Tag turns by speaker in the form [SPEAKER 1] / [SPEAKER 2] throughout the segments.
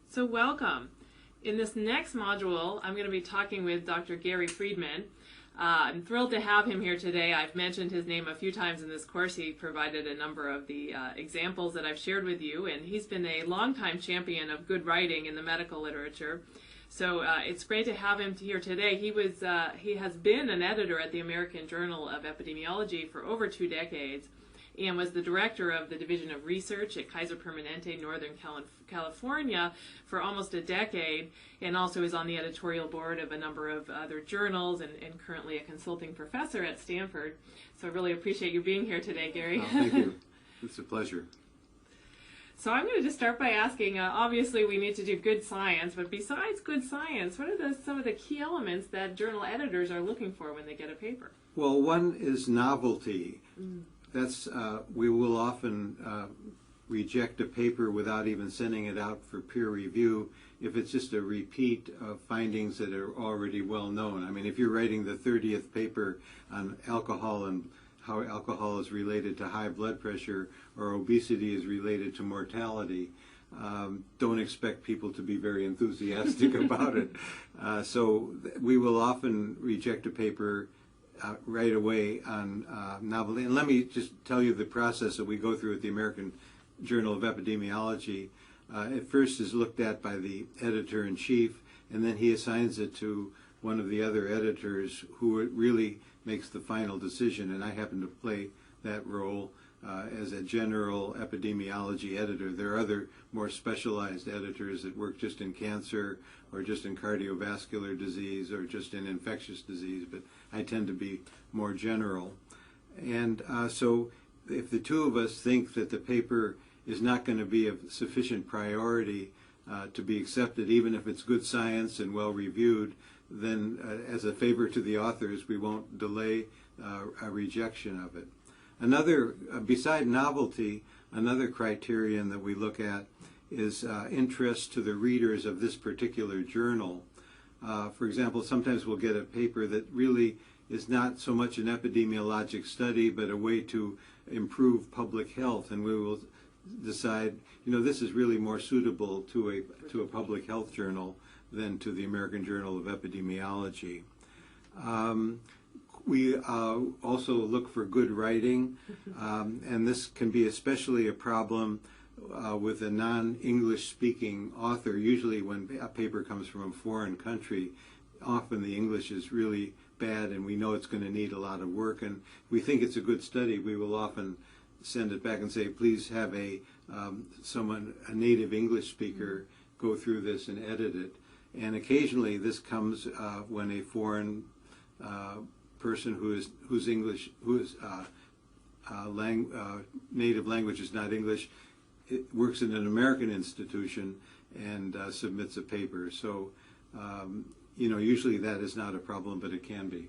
[SPEAKER 1] So welcome. In this next module, I'm going to be talking with Dr. Gary Friedman. I'm thrilled to have him here today. I've mentioned his name a few times in this course. He provided a number of the examples that I've shared with you, and he's been a longtime champion of good writing in the medical literature. So it's great to have him here today. He has been an editor at the American Journal of Epidemiology for over 2 decades, and was the director of the Division of Research at Kaiser Permanente, Northern California, for almost a decade, and also is on the editorial board of a number of other journals, and currently a consulting professor at Stanford. So I really appreciate you being here today, Gary.
[SPEAKER 2] Oh, thank you. It's a pleasure.
[SPEAKER 1] So I'm going to just start by asking, obviously we need to do good science, but besides good science, what are some of the key elements that journal editors are looking for when they get a paper?
[SPEAKER 2] Well, one is novelty. That's we will often reject a paper without even sending it out for peer review if it's just a repeat of findings that are already well known. I mean, if you're writing the 30th paper on alcohol and how alcohol is related to high blood pressure or obesity is related to mortality, don't expect people to be very enthusiastic about it. So we will often reject a paper right away on novelty. And let me just tell you the process that we go through at the American Journal of Epidemiology. At first is looked at by the editor-in-chief, and then he assigns it to one of the other editors who really makes the final decision, and I happen to play that role as a general epidemiology editor. There are other more specialized editors that work just in cancer or just in cardiovascular disease or just in infectious disease, but I tend to be more general. And so if the two of us think that the paper is not going to be of sufficient priority to be accepted, even if it's good science and well reviewed, then as a favor to the authors, we won't delay a rejection of it. Another, beside novelty, another criterion that we look at is interest to the readers of this particular journal. For example, sometimes we'll get a paper that really is not so much an epidemiologic study, but a way to improve public health, and we will decide, you know, this is really more suitable to a public health journal than to the American Journal of Epidemiology. We also look for good writing, and this can be especially a problem with a non-English speaking author. Usually when a paper comes from a foreign country, often the English is really bad and we know it's going to need a lot of work, and we think it's a good study. We will often send it back and say, please have a native English speaker go through this and edit it. And occasionally this comes when a foreign person whose native language is not English, it works in an American institution and submits a paper. So, you know, usually that is not a problem, but it can be.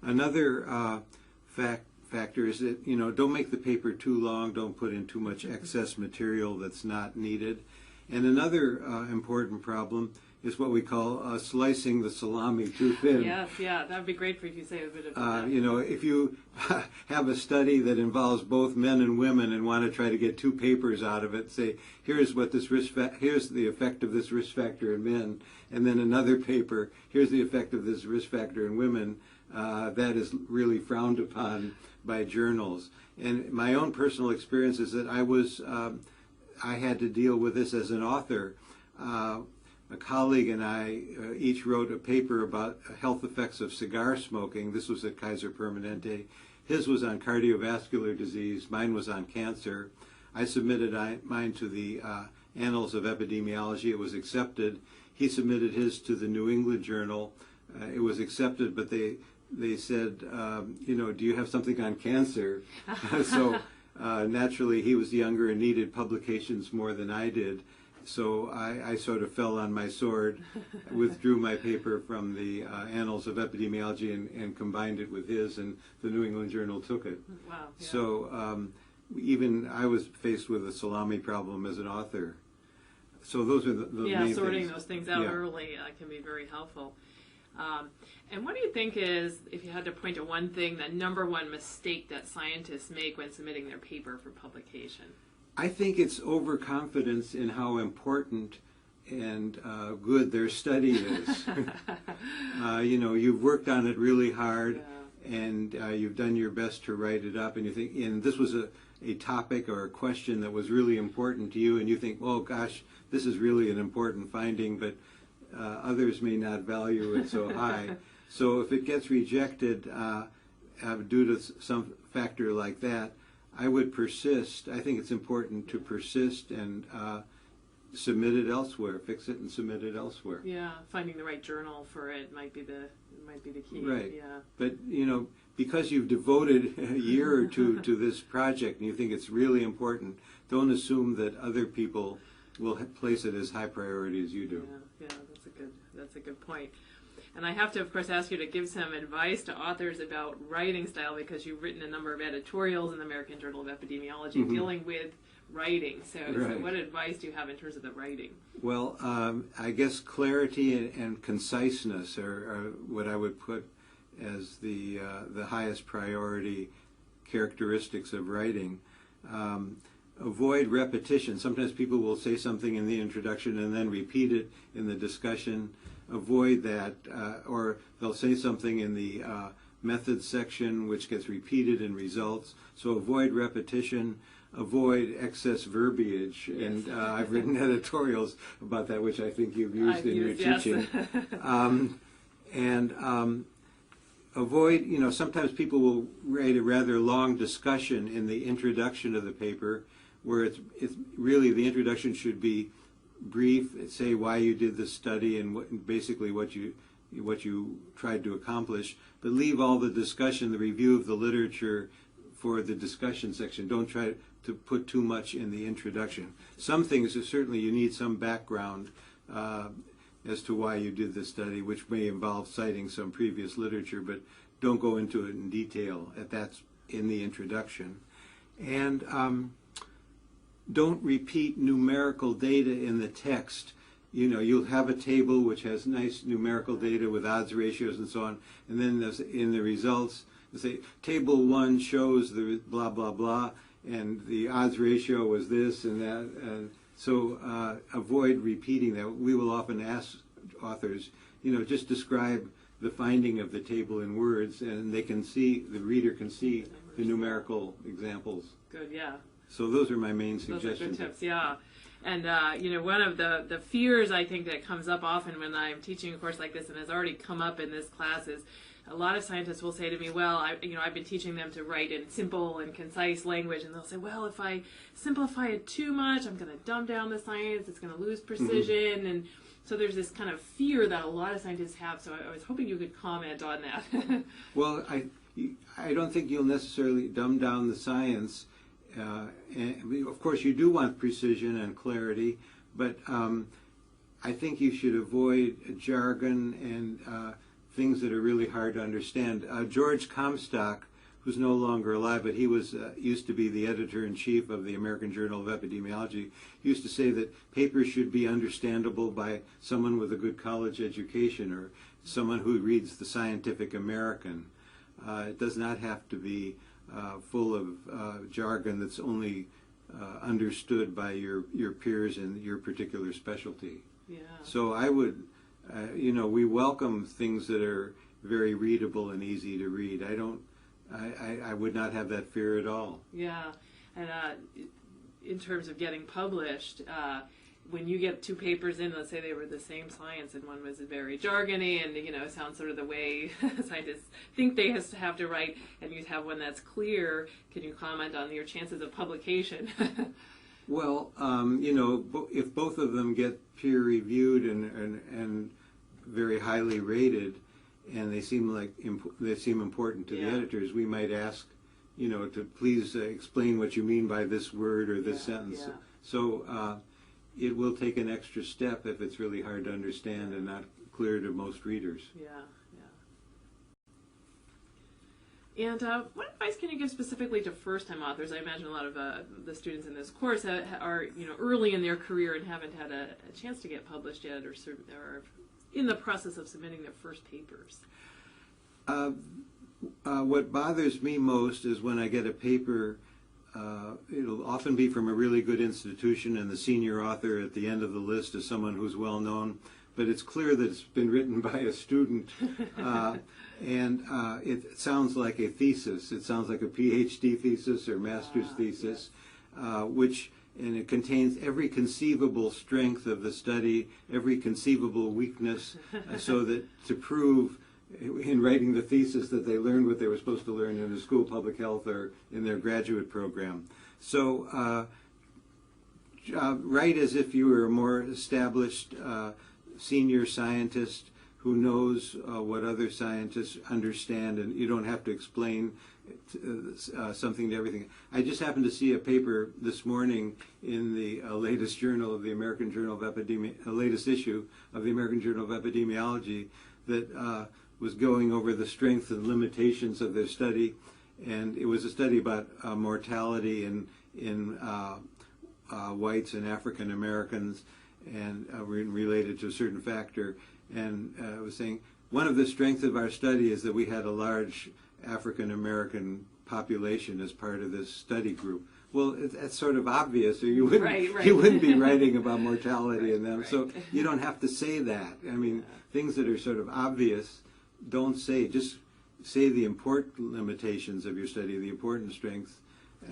[SPEAKER 2] Another factor is that, you know, don't make the paper too long, don't put in too much excess material that's not needed. And another important problem is what we call slicing the salami too thin.
[SPEAKER 1] Yes, yeah, that would be great for you to say a bit about that.
[SPEAKER 2] You know, if you have a study that involves both men and women and want to try to get 2 papers out of it, say, here's what this here's the effect of this risk factor in men, and then another paper, here's the effect of this risk factor in women, that is really frowned upon by journals. And my own personal experience is that I had to deal with this as an author. A colleague and I each wrote a paper about health effects of cigar smoking. This was at Kaiser Permanente. His was on cardiovascular disease. Mine was on cancer. I submitted mine to the Annals of Epidemiology. It was accepted. He submitted his to the New England Journal. It was accepted, but they said, you know, do you have something on cancer? So naturally, he was younger and needed publications more than I did. So I sort of fell on my sword, withdrew my paper from the Annals of Epidemiology and combined it with his, and the New England Journal took it.
[SPEAKER 1] Wow. Yeah.
[SPEAKER 2] So even I was faced with a salami problem as an author. So those are the main things.
[SPEAKER 1] Sorting those things out early can be very helpful. And what do you think is, if you had to point to one thing, the #1 mistake that scientists make when submitting their paper for publication?
[SPEAKER 2] I think it's overconfidence in how important good their study is. You've worked on it really hard,
[SPEAKER 1] Yeah.
[SPEAKER 2] and you've done your best to write it up, and you think, and this was a topic or a question that was really important to you, and you think, oh gosh, this is really an important finding, but others may not value it so high. So if it gets rejected due to some factor like that, I would persist. I think it's important to persist and submit it elsewhere, fix it and submit it elsewhere.
[SPEAKER 1] Yeah, finding the right journal for it might be the key.
[SPEAKER 2] Right.
[SPEAKER 1] Yeah.
[SPEAKER 2] But because you've devoted a year or two to this project and you think it's really important, don't assume that other people will place it as high priority as you do.
[SPEAKER 1] Yeah, that's a good point. And I have to, of course, ask you to give some advice to authors about writing style, because you've written a number of editorials in the American Journal of Epidemiology dealing with writing. So what advice do you have in terms of the writing?
[SPEAKER 2] Well, I guess clarity and conciseness are what I would put as the highest priority characteristics of writing. Avoid repetition. Sometimes people will say something in the introduction and then repeat it in the discussion. Avoid that, or they'll say something in the methods section which gets repeated in results. So avoid repetition. Avoid excess verbiage, and I've written editorials about that, which I think you've used in your teaching. Avoid, sometimes people will write a rather long discussion in the introduction of the paper, where it's really the introduction should be brief, say why you did the study and basically what you tried to accomplish, but leave all the discussion, the review of the literature, for the discussion section. Don't try to put too much in the introduction. Some things, certainly you need some background as to why you did the study, which may involve citing some previous literature, but don't go into it in detail. That's in the introduction. And don't repeat numerical data in the text. You'll have a table which has nice numerical data with odds ratios and so on, and then in the results, say table 1 shows the blah blah blah, and the odds ratio was this and that. So avoid repeating that. We will often ask authors, just describe the finding of the table in words, and the reader can see the numerical examples.
[SPEAKER 1] Good, yeah.
[SPEAKER 2] So those are my main suggestions.
[SPEAKER 1] Those are good tips, yeah. And, one of the fears I think that comes up often when I'm teaching a course like this, and has already come up in this class, is a lot of scientists will say to me, well, I've been teaching them to write in simple and concise language, and they'll say, well, if I simplify it too much, I'm going to dumb down the science, it's going to lose precision, and so there's this kind of fear that a lot of scientists have, so I was hoping you could comment on that.
[SPEAKER 2] Well, I don't think you'll necessarily dumb down the science. And of course, you do want precision and clarity, but I think you should avoid jargon and things that are really hard to understand. George Comstock, who's no longer alive, but he was used to be the editor-in-chief of the American Journal of Epidemiology, used to say that papers should be understandable by someone with a good college education or someone who reads the Scientific American. It does not have to be full of jargon that's only understood by your peers in your particular specialty.
[SPEAKER 1] Yeah.
[SPEAKER 2] So I would, we welcome things that are very readable and easy to read. I would not have that fear at all.
[SPEAKER 1] Yeah, and in terms of getting published, when you get two papers in, let's say they were the same science, and one was very jargony and sounds sort of the way scientists think they have to write, and you have one that's clear, can you comment on your chances of publication?
[SPEAKER 2] Well, if both of them get peer reviewed and very highly rated, and they seem important to the editors, we might ask, to please explain what you mean by this word or this sentence.
[SPEAKER 1] Yeah.
[SPEAKER 2] So it will take an extra step if it's really hard to understand and not clear to most readers.
[SPEAKER 1] Yeah. And what advice can you give specifically to first-time authors? I imagine a lot of the students in this course are early in their career and haven't had a chance to get published yet, or in the process of submitting their first papers.
[SPEAKER 2] What bothers me most is when I get a paper it'll often be from a really good institution, and the senior author at the end of the list is someone who's well known. But it's clear that it's been written by a student, and it sounds like a thesis. It sounds like a PhD thesis or master's thesis, and it contains every conceivable strength of the study, every conceivable weakness, so that to prove in writing the thesis that they learned what they were supposed to learn in the School of Public Health or in their graduate program. So write as if you were a more established senior scientist who knows what other scientists understand, and you don't have to explain something to everything. I just happened to see a paper this morning in the latest journal of the American Journal of latest issue of the American Journal of Epidemiology that was going over the strengths and limitations of their study, and it was a study about mortality in whites and African Americans, and related to a certain factor. And I was saying one of the strengths of our study is that we had a large African American population as part of this study group. Well, that's sort of obvious, or you wouldn't you wouldn't be writing about mortality in them. So you don't have to say that. I mean, things that are sort of obvious, don't say. Just say the important limitations of your study, the important strengths,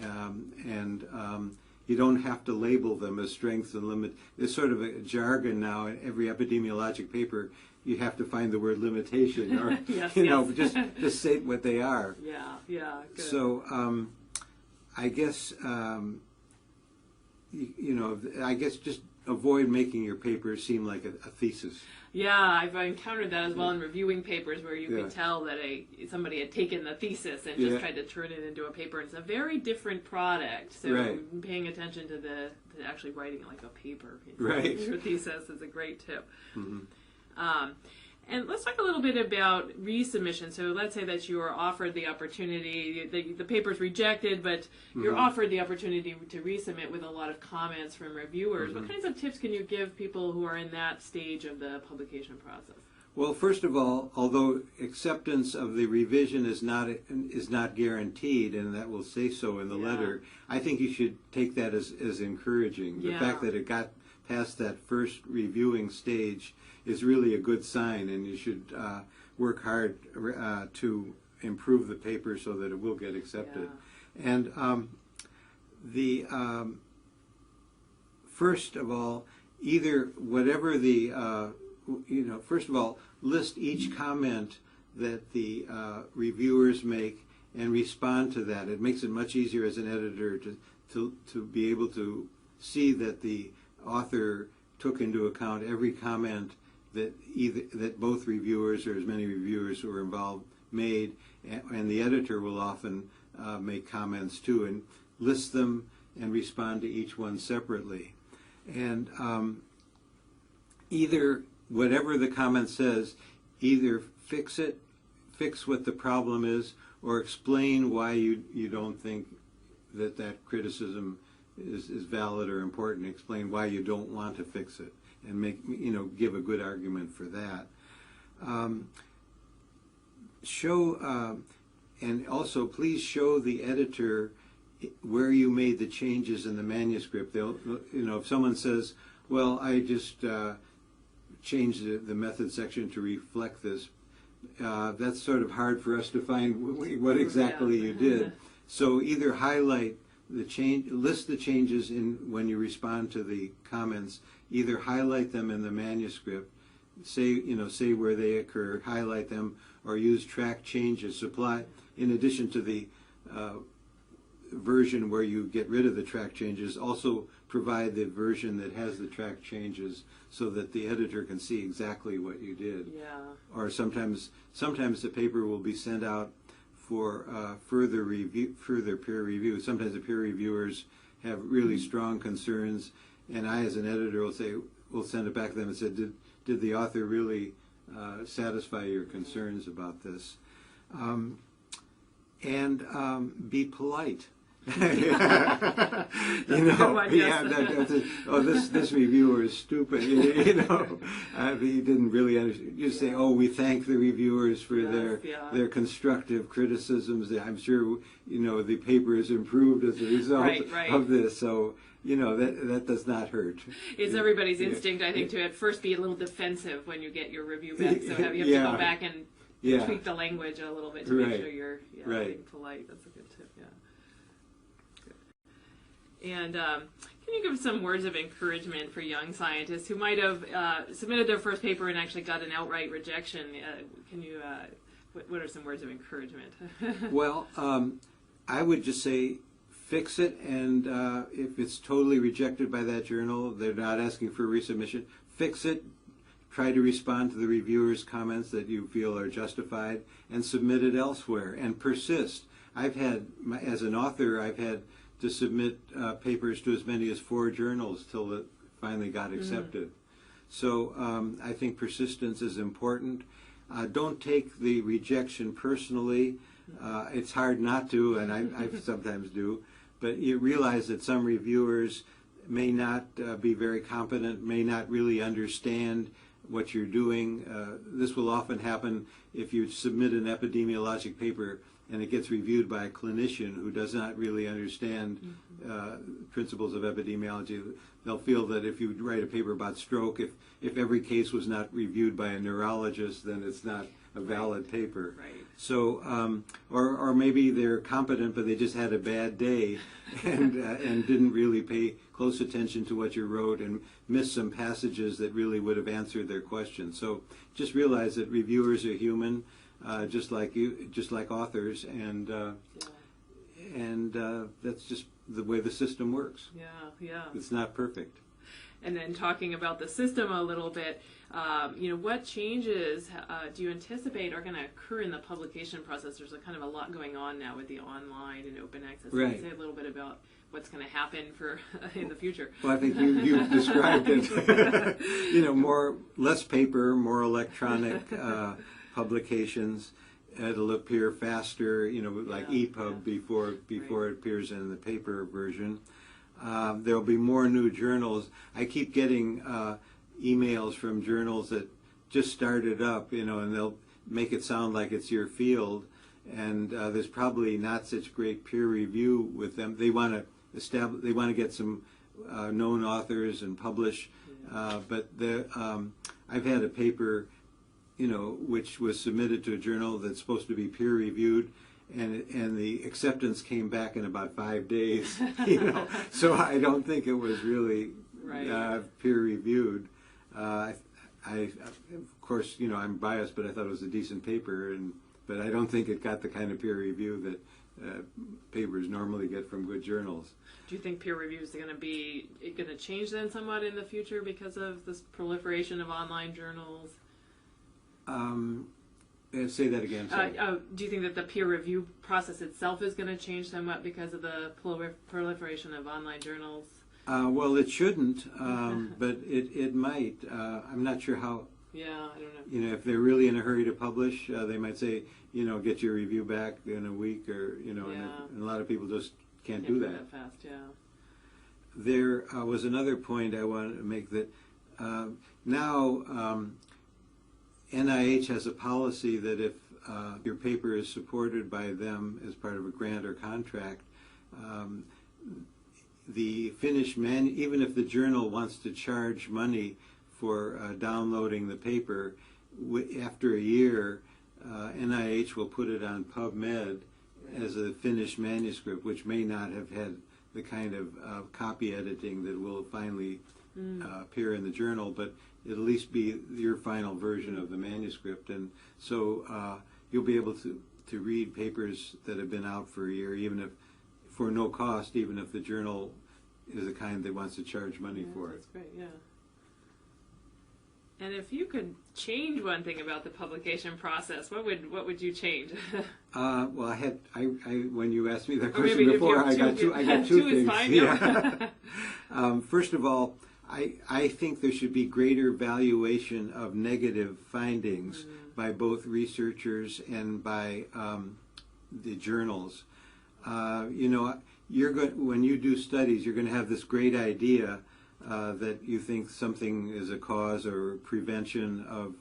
[SPEAKER 2] and you don't have to label them as strengths and limit. There's sort of a jargon now in every epidemiologic paper. You have to find the word limitation, or just say what they are.
[SPEAKER 1] Yeah. Good.
[SPEAKER 2] So I guess I guess just avoid making your paper seem like a thesis.
[SPEAKER 1] Yeah, I've encountered that as well in reviewing papers where you can tell that somebody had taken the thesis and just tried to turn it into a paper. It's a very different product. So paying attention to actually writing like a paper. Your thesis is a great tip. Mm-hmm. And let's talk a little bit about resubmission. So let's say that you are offered the opportunity, the paper's rejected, but you're offered the opportunity to resubmit with a lot of comments from reviewers. What kinds of tips can you give people who are in that stage of the publication process?
[SPEAKER 2] Well, first of all, although acceptance of the revision is not guaranteed, and that will say so in the letter, I think you should take that as encouraging. The fact that it got past that first reviewing stage is really a good sign, and you should work hard to improve the paper so that it will get accepted. And first of all, first of all, list each comment that the reviewers make and respond to that. It makes it much easier as an editor to be able to see that the author took into account every comment that both reviewers, or as many reviewers who were involved, made, and the editor will often make comments too, and list them and respond to each one separately. And either whatever the comment says, either fix what the problem is, or explain why you don't think that criticism is valid or important. Explain why you don't want to fix it, and give a good argument for that. And also please show the editor where you made the changes in the manuscript. If someone says, "Well, I just changed the method section to reflect this," that's sort of hard for us to find what exactly you did. So either highlight list the changes when you respond to the comments. Either highlight them in the manuscript, say where they occur, highlight them, or use track changes. Supply, in addition to the version where you get rid of the track changes, also provide the version that has the track changes so that the editor can see exactly what you did. Or sometimes the paper will be sent out for further peer review. Sometimes the peer reviewers have really strong concerns, and I, as an editor, will send it back to them and say, did the author really satisfy your concerns about this? And be polite. You
[SPEAKER 1] a
[SPEAKER 2] know,
[SPEAKER 1] good one, yes.
[SPEAKER 2] this reviewer is stupid. You know, he didn't really understand. You say, oh, we thank the reviewers for
[SPEAKER 1] Yes,
[SPEAKER 2] their constructive criticisms. I'm sure you know the paper is improved as a result
[SPEAKER 1] Right.
[SPEAKER 2] of this. So you know that does not hurt.
[SPEAKER 1] It's everybody's instinct, I think, to at first be a little defensive when you get your review back. So you have to go back and tweak the language a little bit to make sure you're being polite. That's a good tip. Yeah. And can you give some words of encouragement for young scientists who might have submitted their first paper and actually got an outright rejection? Can you? What are some words of encouragement?
[SPEAKER 2] Well, I would just say fix it, and if it's totally rejected by that journal, they're not asking for a resubmission, fix it. Try to respond to the reviewer's comments that you feel are justified, and submit it elsewhere, and persist. As an author, I've had to submit papers to as many as 4 journals till it finally got accepted. So I think persistence is important. Don't take the rejection personally. It's hard not to, and I sometimes do, but you realize that some reviewers may not be very competent, may not really understand what you're doing. This will often happen if you submit an epidemiologic paper and it gets reviewed by a clinician who does not really understand principles of epidemiology. They'll feel that if you write a paper about stroke, if every case was not reviewed by a neurologist, then it's not a valid paper.
[SPEAKER 1] Right.
[SPEAKER 2] So, or maybe they're competent, but they just had a bad day and didn't really pay close attention to what you wrote and missed some passages that really would have answered their question. So just realize that reviewers are human. Just like you, just like authors, and that's just the way the system works.
[SPEAKER 1] Yeah.
[SPEAKER 2] It's not perfect.
[SPEAKER 1] And then talking about the system a little bit, what changes do you anticipate are going to occur in the publication process? There's a kind of a lot going on now with the online and open access.
[SPEAKER 2] Right.
[SPEAKER 1] Can you say a little bit about what's going to happen in the future?
[SPEAKER 2] Well, I think you've described it. Less paper, more electronic publications. It'll appear faster, like EPUB before it appears in the paper version. There'll be more new journals. I keep getting emails from journals that just started up, and they'll make it sound like it's your field, and there's probably not such great peer review with them. They want to get some known authors and publish, but I've had a paper which was submitted to a journal that's supposed to be peer reviewed, and the acceptance came back in about 5 days. So I don't think it was really peer reviewed. Of course, I'm biased, but I thought it was a decent paper, but I don't think it got the kind of peer review that papers normally get from good journals.
[SPEAKER 1] Do you think peer review is going to change then somewhat in the future because of this proliferation of online journals?
[SPEAKER 2] Say that again.
[SPEAKER 1] Do you think that the peer review process itself is going to change somewhat because of the proliferation of online journals?
[SPEAKER 2] Well, it shouldn't, but it might. I'm not sure how.
[SPEAKER 1] Yeah, I don't know.
[SPEAKER 2] If they're really in a hurry to publish, they might say, get your review back in a week, or and a lot of people just can't do that
[SPEAKER 1] fast. Yeah.
[SPEAKER 2] There was another point I wanted to make, that now NIH has a policy that if your paper is supported by them as part of a grant or contract, the finished even if the journal wants to charge money for downloading the paper, after a year, NIH will put it on PubMed as a finished manuscript, which may not have had the kind of copy editing that will finally appear in the journal, but it'll at least be your final version of the manuscript. And so you'll be able to read papers that have been out for a year, even if for no cost, even if the journal is the kind that wants to charge money for it.
[SPEAKER 1] That's great, yeah. And if you could change one thing about the publication process, what would you change?
[SPEAKER 2] Well, when you asked me that
[SPEAKER 1] Or
[SPEAKER 2] question
[SPEAKER 1] maybe
[SPEAKER 2] before, I got two things.
[SPEAKER 1] Is fine,
[SPEAKER 2] yeah. First of all, I think there should be greater valuation of negative findings by both researchers and by the journals. when you do studies, you're going to have this great idea that you think something is a cause or prevention of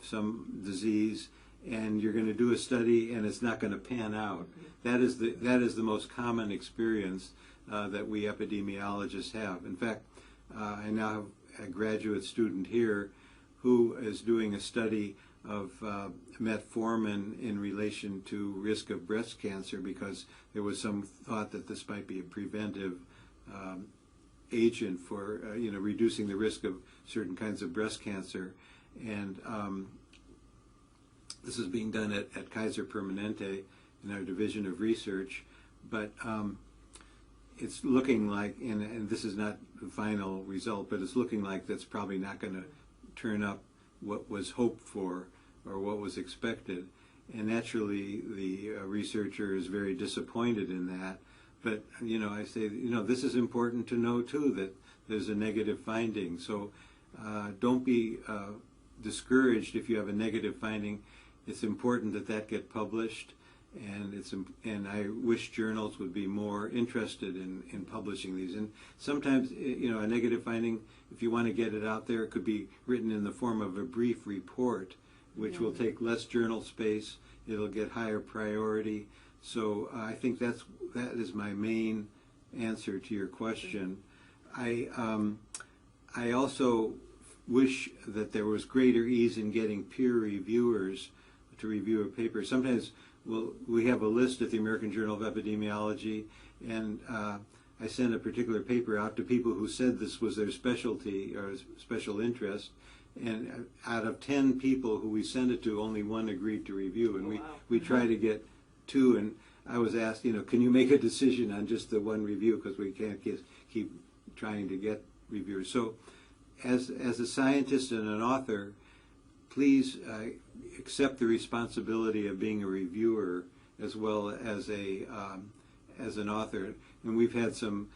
[SPEAKER 2] some disease, and you're going to do a study and it's not going to pan out. That is the most common experience that we epidemiologists have. In fact, I now have a graduate student here who is doing a study of metformin in relation to risk of breast cancer, because there was some thought that this might be a preventive agent for reducing the risk of certain kinds of breast cancer. And this is being done at Kaiser Permanente in our division of research, but it's looking like, and this is not the final result, but it's looking like that's probably not going to turn up what was hoped for or what was expected. And naturally, the researcher is very disappointed in that. But, I say, this is important to know, too, that there's a negative finding. So don't be discouraged if you have a negative finding. It's important that that get published, and I wish journals would be more interested in publishing these. And sometimes, a negative finding, if you want to get it out there, it could be written in the form of a brief report, which will take less journal space. It'll get higher priority. So I think that is my main answer to your question. I also wish that there was greater ease in getting peer reviewers to review a paper. Sometimes we have a list at the American Journal of Epidemiology, and I send a particular paper out to people who said this was their specialty or special interest, and out of 10 people who we send it to, only one agreed to review, and we try to get 2, and I was asked, can you make a decision on just the one review, because we can't keep trying to get reviewers. So as a scientist and an author, please accept the responsibility of being a reviewer as well as as an author. And we've had some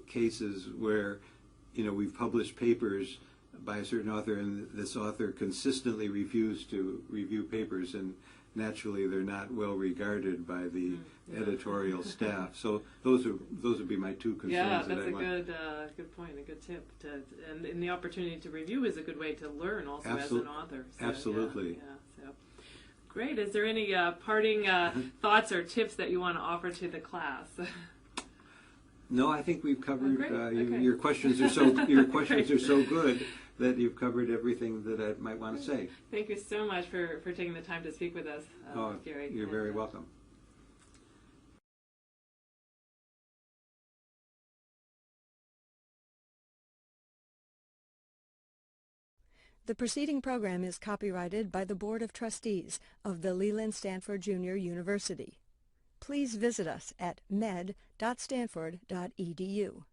[SPEAKER 2] cases where we've published papers by a certain author, and this author consistently refused to review papers, and naturally they're not well regarded by the editorial staff. So those would be my 2 concerns.
[SPEAKER 1] Yeah, that's a good point, a good tip. And the opportunity to review is a good way to learn also as an author. So,
[SPEAKER 2] absolutely.
[SPEAKER 1] So great. Is there any parting thoughts or tips that you want to offer to the class?
[SPEAKER 2] No, I think we've covered.
[SPEAKER 1] Okay.
[SPEAKER 2] Your questions are so are so good that you've covered everything that I might want to say.
[SPEAKER 1] Thank you so much for taking the time to speak with us, Gary.
[SPEAKER 2] You're very welcome.
[SPEAKER 3] The preceding program is copyrighted by the Board of Trustees of the Leland Stanford Junior University. Please visit us at med.stanford.edu.